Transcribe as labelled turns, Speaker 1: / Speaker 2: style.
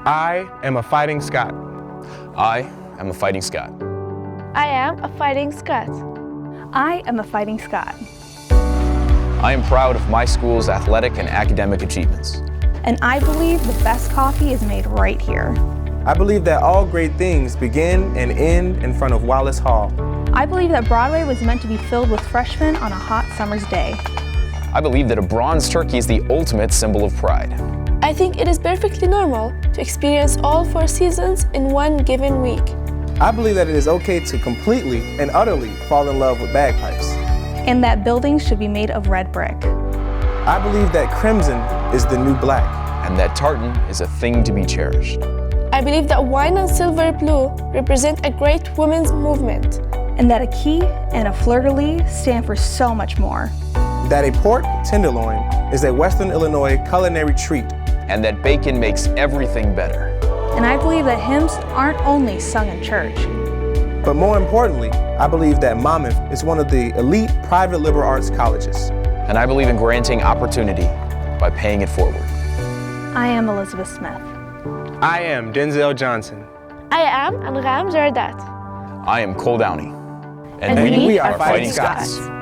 Speaker 1: I am a fighting Scot.
Speaker 2: I am a fighting Scot.
Speaker 3: I am a fighting Scot.
Speaker 4: I am a fighting Scot.
Speaker 2: I am proud of my school's athletic and academic achievements.
Speaker 4: And I believe the best coffee is made right here.
Speaker 1: I believe that all great things begin and end in front of Wallace Hall.
Speaker 4: I believe that Broadway was meant to be filled with freshmen on a hot summer's day.
Speaker 2: I believe that a bronze turkey is the ultimate symbol of pride.
Speaker 3: I think it is perfectly normal to experience all 4 seasons in one given week.
Speaker 1: I believe that it is okay to completely and utterly fall in love with bagpipes.
Speaker 4: And that buildings should be made of red brick.
Speaker 1: I believe that crimson is the new black.
Speaker 2: And that tartan is a thing to be cherished.
Speaker 3: I believe that wine and silver blue represent a great women's movement.
Speaker 4: And that a key and a fleur-de-lis stand for so much more.
Speaker 1: That a pork tenderloin is a Western Illinois culinary treat.
Speaker 2: And that bacon makes everything better.
Speaker 4: And I believe that hymns aren't only sung in church.
Speaker 1: But more importantly, I believe that Monmouth is one of the elite private liberal arts colleges.
Speaker 2: And I believe in granting opportunity by paying it forward.
Speaker 4: I am Elizabeth Smith.
Speaker 1: I am Denzel Johnson.
Speaker 3: I am Anram Zardat.
Speaker 2: I am Cole Downey.
Speaker 3: And we
Speaker 1: are Fighting
Speaker 3: Scots.
Speaker 1: Scots.